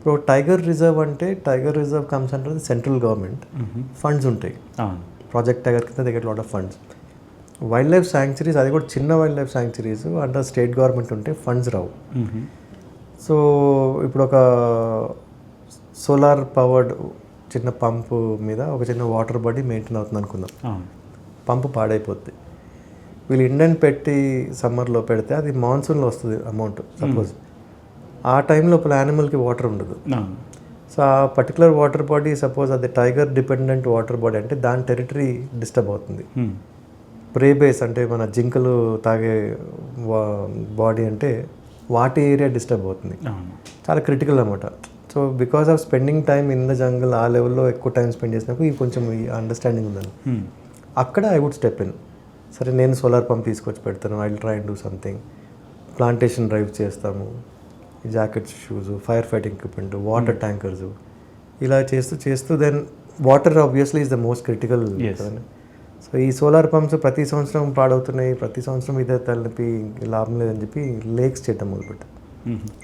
ఇప్పుడు tiger reserve అంటే tiger reserve comes అంటారు సెంట్రల్ గవర్నమెంట్ ఫండ్స్ ఉంటాయి. ప్రాజెక్ట్ టైగర్ కింద దగ్గర lot of funds. Wild life sanctuaries అది కూడా చిన్న wild life sanctuaries under state government ఉంటే ఫండ్స్ రావు. సో ఇప్పుడు ఒక సోలార్ పవర్డ్ చిన్న పంపు మీద ఒక చిన్న వాటర్ బాడీ మెయింటైన్ అవుతుంది అనుకుందాం. పంపు పాడైపోద్ది. వీళ్ళు ఇండెంట్ పెట్టి సమ్మర్లో పెడితే అది మాన్సూన్లో వస్తుంది అమౌంట్ సపోజ్. ఆ టైం లోపల యానిమల్కి వాటర్ ఉండదు. సో ఆ పర్టికులర్ వాటర్ బాడీ సపోజ్ అది టైగర్ డిపెండెంట్ వాటర్ బాడీ అంటే దాని టెరిటరీ డిస్టర్బ్ అవుతుంది. ప్రే బేస్ అంటే మన జింకలు తాగే బాడీ అంటే వాటి ఏరియా డిస్టర్బ్ అవుతుంది. చాలా క్రిటికల్ అనమాట. So because of spending time in the jungle ఆ లెవెల్లో ఎక్కువ టైం స్పెండ్ చేసినప్పుడు ఈ కొంచెం ఈ అండర్స్టాండింగ్ ఉందని అక్కడ ఐ వుడ్ స్టెప్ ఇన్. సరే నేను సోలార్ పంప్ తీసుకొచ్చి పెడతాను, I will try and do something. Plantation drive చేస్తాము, jackets, shoes, fire fighting equipment, water tankers, ఇలా చేస్తూ then water obviously is the most critical. So ఈ సోలార్ పంప్స్ ప్రతి సంవత్సరం పాడవుతున్నాయి, ప్రతి సంవత్సరం ఇదే తలనొప్పి, లాభం లేదని చెప్పి లేక్స్ చేయటం మొదలుపెట్టాం.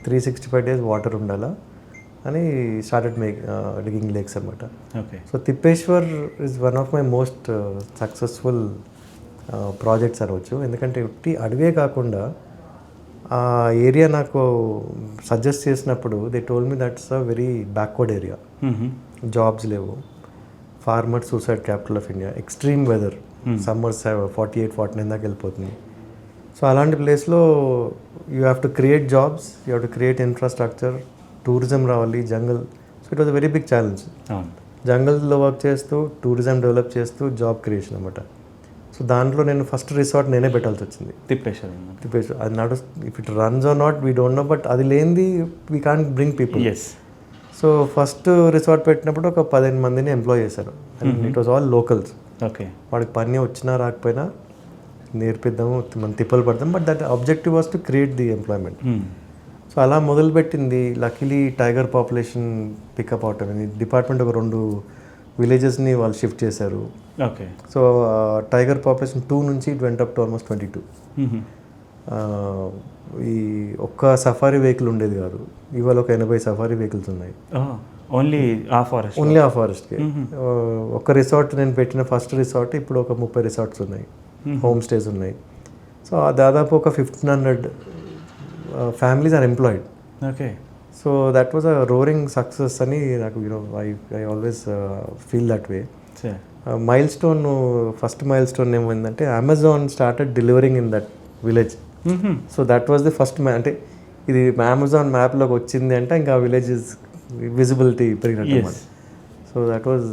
365 days వాటర్ ఉండాలా అని స్టార్టెడ్ డిగింగ్ లేక్స్ అనమాట. So Tippeshwar is one of my most successful projects అనవచ్చు. ఎందుకంటే ఉట్టి అడవే కాకుండా ఆ ఏరియా నాకు సజెస్ట్ చేసినప్పుడు they told me that's a very backward area. Jobs లేవు, farmer suicide capital of India, extreme weather, summers 48-49 దాకా వెళ్ళిపోతుంది. సో అలాంటి ప్లేస్లో you have to create jobs, you have to create infrastructure, tourism రావాలి, jungle. So it was a very big challenge. జంగల్లో work చేస్తూ tourism develop చేస్తూ job creation అనమాట. So దాంట్లో నేను ఫస్ట్ రిసార్ట్ నేనే పెట్టాల్సి వచ్చింది, తిప్పేశ్వర్. అది not if it runs are not we don't know, but అది లేనిది we can't bring people. So first resort పెట్టినప్పుడు ఒక 15 మందిని ఎంప్లాయ్ చేశారు. And it was all locals. వాడికి పని వచ్చినా రాకపోయినా నేర్పిద్దాము, మనం తిప్పలు పడతాం, but that objective was to create the employment. So అలా మొదలుపెట్టింది. లక్కీలీ టైగర్ పాపులేషన్ పికప్ అవటం, డిపార్ట్మెంట్ ఒక 2 విలేజెస్ని వాళ్ళు షిఫ్ట్ చేశారు. సో టైగర్ పాపులేషన్ 2 నుంచి it went up to almost 22. ఈ ఒక్క సఫారీ వెహికల్ ఉండేది కాదు, ఇవాళ ఒక 80 సఫారీ వెహికల్స్ ఉన్నాయి ఓన్లీ ఆ ఫారెస్ట్కి. ఒక రిసార్ట్ నేను పెట్టిన ఫస్ట్ రిసార్ట్ ఇప్పుడు ఒక 30 రిసార్ట్స్ ఉన్నాయి, హోమ్ స్టేస్ ఉన్నాయి. సో దాదాపు ఒక 1500 families are employed. So that was a roaring success అని నాకు I always feel that way. Milestone, first milestone ఏమైందంటే Amazon started delivering in that village. So that was the first అంటే ఇది Amazon మ్యాప్లోకి వచ్చింది అంటే ఇంకా village visibility పెరిగినట్టు. సో దట్ వాజ్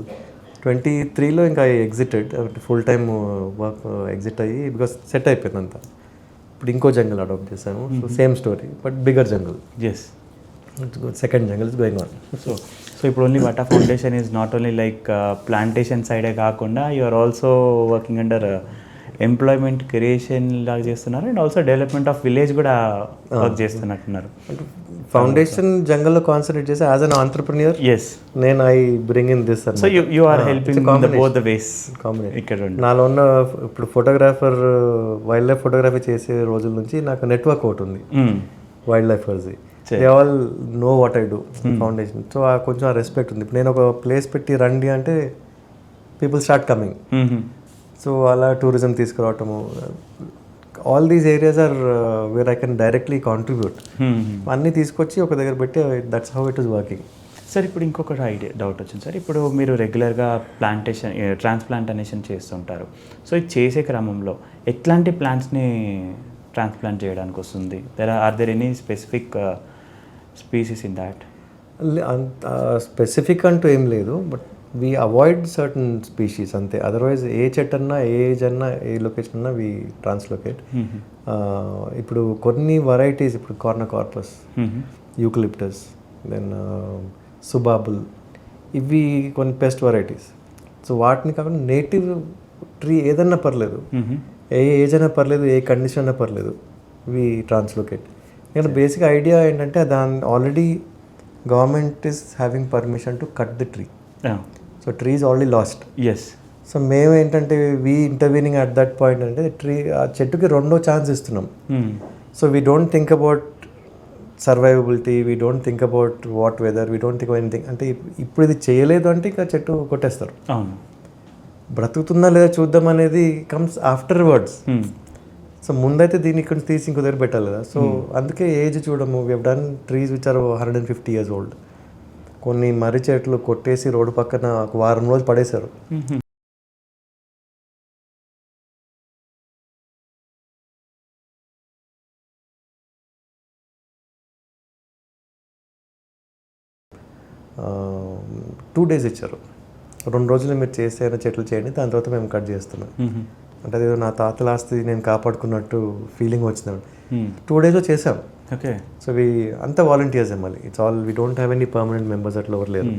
23లో ఇంకా exited, full time work exit అయ్యి బికాస్ సెట్ అయిపోయింది అంతా. ఇప్పుడు ఇంకో జంగల్ అడాప్ట్ చేశాము. So same story but bigger jungle. Second jungle is going on. So ఇప్పుడు ఓన్లీ వాటా foundation is not only like plantation సైడే కాకుండా you are also working under employment creation లాగా చేస్తున్నారు, and also development of village కూడా work చేస్తున్నట్టున్నారు. Foundation జంగల్లో concentrate చేసి యాజ్ అన్ ఆంటర్ప్రెన్యూర్ నేను I bring in this. So you are helping both the ways. ఇక్కడ నాలో ఉన్న ఇప్పుడు ఫోటోగ్రాఫర్, వైల్డ్ లైఫ్ ఫోటోగ్రఫీ చేసే రోజుల నుంచి నాకు నెట్వర్క్ ఒకటి ఉంది వైల్డ్ లైఫర్స్ది. They all know what I do foundation. So కొంచెం ఆ రెస్పెక్ట్ ఉంది. ఇప్పుడు నేను ఒక ప్లేస్ పెట్టి రండి అంటే పీపుల్ స్టార్ట్ కమింగ్. సో అలా టూరిజం తీసుకురావటము, all these areas are where I can directly contribute. అన్నీ తీసుకొచ్చి ఒక దగ్గర పెట్టి that's how it is working. Sir ఇప్పుడు ఇంకొక డౌట్ వచ్చింది సార్. ఇప్పుడు మీరు రెగ్యులర్గా ట్రాన్స్ప్లాంటేషన్ చేస్తుంటారు. సో ఇది చేసే క్రమంలో ఎట్లాంటి ప్లాంట్స్ని ట్రాన్స్ప్లాంట్ చేయడానికి వస్తుంది? Are there any specific species in that? Specific అంటూ ఏం లేదు, but we avoid certain species అంతే. అదర్వైజ్ ఏ చెట్టు అన్నా, ఏ ఏజ్ అన్నా, ఏ లొకేషన్ అన్నా వీ ట్రాన్స్లోకేట్. ఇప్పుడు కొన్ని వెరైటీస్, ఇప్పుడు కార్నోకార్పస్, యూకలిప్టస్, దెన్ సుబాబుల్, ఇవి కొన్ని పెస్ట్ వెరైటీస్. సో వాటిని కాకుండా నేటివ్ ట్రీ ఏదన్నా పర్లేదు, ఏ ఏజ్ అయినా పర్లేదు, ఏ కండిషన్ అయినా పర్లేదు, వి ట్రాన్స్లోకేట్. ఇక్కడ బేసిక్ ఐడియా ఏంటంటే దాని already government is having permission to cut the tree. So tree is already lost. So మేము ఏంటంటే we intervening at that point అంటే ట్రీ, ఆ చెట్టుకి 2వ ఛాన్స్ ఇస్తున్నాం. So we don't think about survivability, we don't think about what weather, we don't think anything. అంటే ఇప్పుడు ఇది చేయలేదు అంటే ఇక చెట్టు కొట్టేస్తారు. అవును. బ్రతుకుతుందా లేదా చూద్దాం అనేది కమ్స్ ఆఫ్టర్ వర్డ్స్. సో ముందైతే దీన్ని ఇక్కడ తీసి ఇంకో దగ్గర పెట్టాలి కదా. సో అందుకే ఏజ్ చూడము. We have done trees which are 150 years old. కొన్ని మర్రి చెట్లు కొట్టేసి రోడ్డు పక్కన ఒక వారం రోజులు పడేశారు. టూ డేస్ ఇచ్చారు. 2 రోజులు మీరు చేసే చెట్లు చేయండి, దాని తర్వాత మేము కట్ చేస్తున్నాం. అంటే అదేదో నా తాతల ఆస్తి నేను కాపాడుకున్నట్టు ఫీలింగ్ వచ్చింది. 2 daysలో చేసాం. ఓకే. సో అంతా వాలంటీర్స్ మళ్ళీ. It's all, we don't have any permanent members అట్లా ఎవరు లేరు.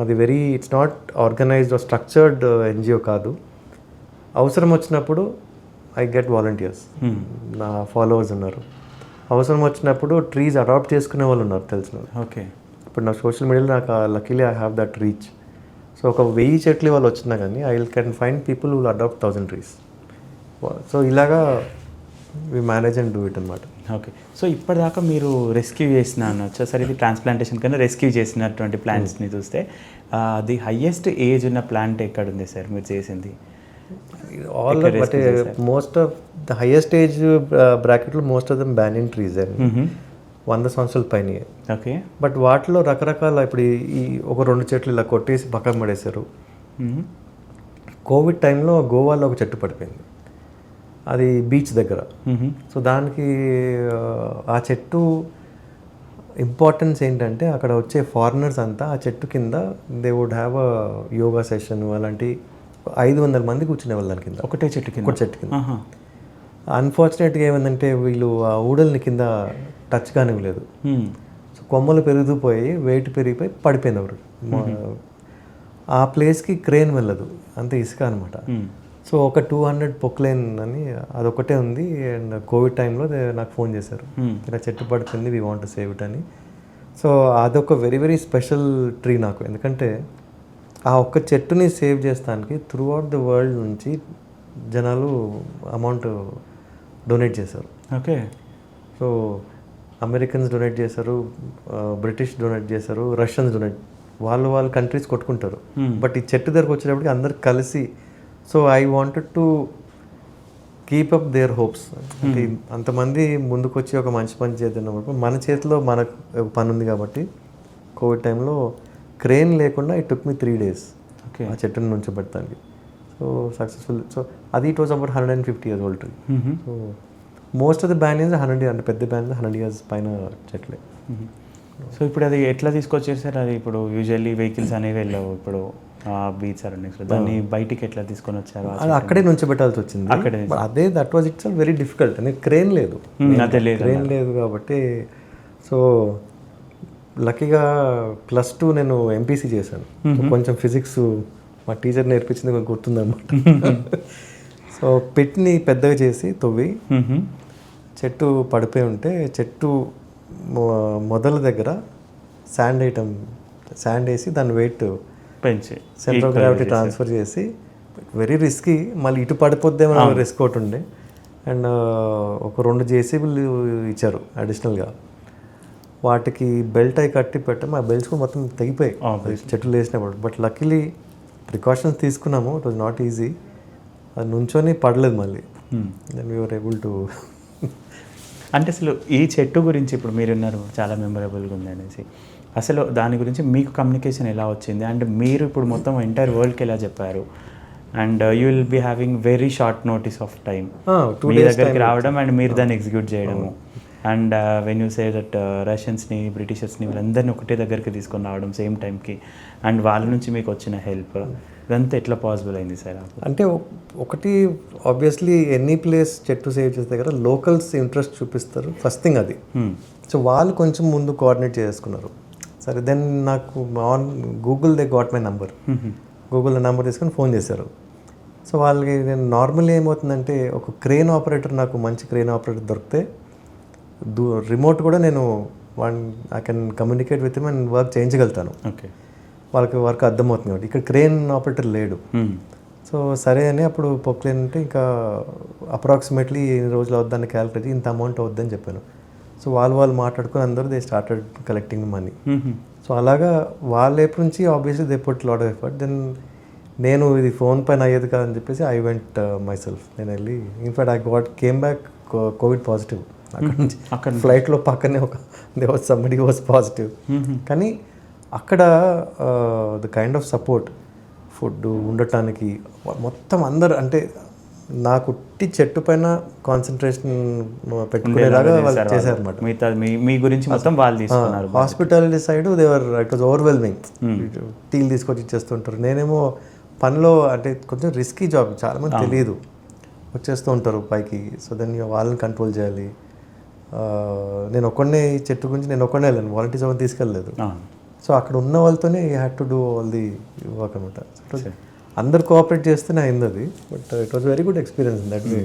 అది it's not organized or structured NGO కాదు. అవసరం వచ్చినప్పుడు ఐ గెట్ వాలంటీర్స్. నా ఫాలోవర్స్ ఉన్నారు. అవసరం వచ్చినప్పుడు ట్రీస్ అడాప్ట్ చేసుకునే వాళ్ళు ఉన్నారు తెలిసిన. ఓకే. ఇప్పుడు నా సోషల్ మీడియాలో నాకు luckily I have that reach. So ఒక 1000 చెట్లు వాళ్ళు వచ్చినా కానీ I can find people will adopt 1000 trees. So ఇలాగా we manage and do it అనమాట. ఓకే. సో ఇప్పటిదాకా మీరు రెస్క్యూ చేసిన అనొచ్చా సార్, ఇది ట్రాన్స్ప్లాంటేషన్ కన్నా రెస్క్యూ చేసినటువంటి ప్లాంట్స్ని చూస్తే ది హయ్యెస్ట్ ఏజ్ ఉన్న ప్లాంట్ ఎక్కడ ఉంది సార్ మీరు చేసింది? All but most of the highest age బ్రాకెట్లో most of them banyan trees అండి. 100 సంవత్సరాల పైన. ఓకే. బట్ వాటిలో రకరకాల ఇప్పుడు ఈ ఒక 2 చెట్లు ఇలా కొట్టేసి పక్కన పడేశారు. కోవిడ్ టైంలో గోవాలో ఒక చెట్టు పడిపోయింది, అది బీచ్ దగ్గర. సో దానికి ఆ చెట్టు ఇంపార్టెన్స్ ఏంటంటే అక్కడ వచ్చే ఫారినర్స్ అంతా ఆ చెట్టు కింద they would have a yoga session, అలాంటి 500 మంది కూర్చునే వాళ్ళు దాని కింద. ఒకటే చెట్టు కింద. అన్ఫార్చునేట్గా ఏమైందంటే వీళ్ళు ఆ ఊడల్ని కింద టచ్ కానివ్వలేదు. సో కొమ్మలు పెరుగుతూపోయి వెయిట్ పెరిగిపోయి పడిపోయింది ఎవరు. ఆ ప్లేస్కి క్రేన్ వెళ్ళదు, అంతే ఇసుక అనమాట. సో ఒక 200 పొక్లైన్ అని అదొకటే ఉంది. అండ్ కోవిడ్ టైంలో నాకు ఫోన్ చేశారు, ఇలా చెట్టు పడుతుంది, we want to save it అని. సో అదొక వెరీ వెరీ స్పెషల్ ట్రీ నాకు. ఎందుకంటే ఆ ఒక్క చెట్టుని సేవ్ చేస్తానికి త్రూ అవుట్ ద వరల్డ్ నుంచి జనాలు అమౌంట్ డొనేట్ చేశారు. ఓకే. సో అమెరికన్స్ డొనేట్ చేశారు, బ్రిటిష్ డొనేట్ చేశారు, రష్యన్స్ డొనేట్, వాళ్ళు కంట్రీస్ కొట్టుకుంటారు. బట్ ఈ చెట్టు దగ్గరకు వచ్చేటప్పటికి అందరు కలిసి, so I wanted to keep up their hopes. అంటే అంతమంది ముందుకు వచ్చి ఒక మంచి పని చేద్దాం, మన చేతిలో మనకు పని ఉంది కాబట్టి. కోవిడ్ టైంలో క్రేన్ లేకుండా ఇట్ టుక్ మీ 3 days ఆ చెట్టుని నుంచి పెడతానికి. So successful. సో అది it was about 150 years old tree. So most of the banyans 100 అంటే పెద్ద బ్యానియన్స్ 100 years పైన చెట్లే. సో ఇప్పుడు అది ఎట్లా తీసుకొచ్చారు సార్? అది ఇప్పుడు యూజువల్లీ వెహికల్స్ అనేవి వెళ్ళావు ఇప్పుడు బీచ్ సరౌండింగ్స్లో, దాన్ని బయటికి ఎట్లా తీసుకొని వచ్చారు? అది అక్కడే నుంచి పెట్టాల్సి వచ్చింది. అక్కడే అదే that was it's very difficult. అనేది క్రేన్ లేదు, క్రేన్ లేదు కాబట్టి. సో లక్కీగా +2 నేను MPC చేశాను. కొంచెం ఫిజిక్స్ మా టీచర్ నేర్పించింది కొంచెం గుర్తుందన్నమాట. సో పెట్టిని పెద్దగా చేసి తవ్వి చెట్టు పడిపోయి ఉంటే చెట్టు మొదల దగ్గర శాండ్ వేసి దాని వెయిట్ పెంచి సెంటర్ ఆఫ్ గ్రావిటీ ట్రాన్స్ఫర్ చేసి, వెరీ రిస్కీ. మళ్ళీ ఇటు పడిపోద్దేమో రిస్క్ ఒకటి ఉండే. అండ్ ఒక 2 JCBలు ఇచ్చారు అడిషనల్గా. వాటికి బెల్ట్ అయి కట్టి పెట్టాము. ఆ బెల్ట్స్ కూడా మొత్తం తెగిపోయాయి చెట్లు వేసినప్పుడు. బట్ లక్కీలీ ప్రికాషన్స్ తీసుకున్నాము. It was not easy. అది నుంచొని పడలేదు మళ్ళీ. Then we were able to. అంటే అసలు ఈ చెట్టు గురించి ఇప్పుడు మీరున్నారు చాలా మెమరబుల్గా ఉంది అనేసి, అసలు దాని గురించి మీకు కమ్యూనికేషన్ ఎలా వచ్చింది? అండ్ మీరు ఇప్పుడు మొత్తం ఎంటైర్ వరల్డ్కి ఎలా చెప్పారు? And you will be having very short notice of time మీ దగ్గరికి రావడం అండ్ మీరు దాన్ని ఎగ్జిక్యూట్ చేయడము. And when you say that రష్యన్స్ని, బ్రిటిషర్స్ని వీళ్ళందరినీ ఒకటే దగ్గరికి తీసుకొని రావడం సేమ్ టైంకి, అండ్ వాళ్ళ నుంచి మీకు వచ్చిన హెల్ప్, ఇదంతా ఎట్లా పాసిబుల్ అయింది సార్? అంటే ఒకటి ఆబ్వియస్లీ ఎనీ ప్లేస్ చెట్టు సేవ్ చేసే దగ్గర లోకల్స్ ఇంట్రెస్ట్ చూపిస్తారు ఫస్ట్ థింగ్ అది. సో వాళ్ళు కొంచెం ముందు కోఆర్డినేట్ చేసుకున్నారు. సరే దెన్ నాకు on Google they got my number. Google number తీసుకొని ఫోన్ చేశారు. సో వాళ్ళకి నేను నార్మల్లీ ఏమవుతుందంటే ఒక క్రేన్ ఆపరేటర్, నాకు మంచి క్రేన్ ఆపరేటర్ దొరికితే రిమోట్ కూడా నేను I can communicate with him and work చేయించగలుగుతాను. ఓకే. వాళ్ళకి వర్క్ అర్థమవుతుంది కాబట్టి. ఇక్కడ క్రేన్ ఆపరేటర్ లేడు. సో సరే అని అప్పుడు పొక్లేన్ అంటే ఇంకా అప్రాక్సిమేట్లీ ఎన్ని రోజులు అవుద్దని క్యాలిక్యులేట్ ఇంత అమౌంట్ అవుద్దని చెప్పాను. సో వాళ్ళు మాట్లాడుకొని అందరూ they started collecting money. So అలాగా వాళ్ళ వైపు నుంచి obviously they put lot of effort. Then నేను ఇది ఫోన్ పైన అయ్యేది కాదని చెప్పేసి ఐ వెంట్ మై సెల్ఫ్. నేను వెళ్ళి in fact I came back Covid positive. అక్కడ నుంచి ఫ్లైట్లో పక్కనే ఒక సంబడి వాజ్ పాజిటివ్. కానీ అక్కడ the kind of support, food ఉండటానికి మొత్తం అందరు అంటే నాకు ఉట్టి చెట్టు పైన కాన్సన్ట్రేషన్ పెట్టుకునేలాగా వాళ్ళు చేశారు అనమాట. మిగతా మీ గురించి మొత్తం వాళ్ళు తీసుకున్నారు. Hospitality side they were it was overwhelming. టీలు తీసుకొచ్చి ఇచ్చేస్తుంటారు. నేనేమో పనిలో అంటే కొంచెం రిస్కీ జాబ్, చాలామంది తెలియదు, వచ్చేస్తూ ఉంటారు పైకి. సో దెన్ వాళ్ళని కంట్రోల్ చేయాలి. నేను ఒక్కడనే ఈ చెట్టు గురించి నేను ఒక్కడనే వెళ్ళాను, వాలంటీర్స్ ఎవరిని తీసుకెళ్ళలేదు. సో అక్కడ ఉన్న వాళ్ళతోనే you had to do all the work అనమాట. అందరు కోఆపరేట్ చేస్తేనే అయింది అది. But it was very good experience in that way.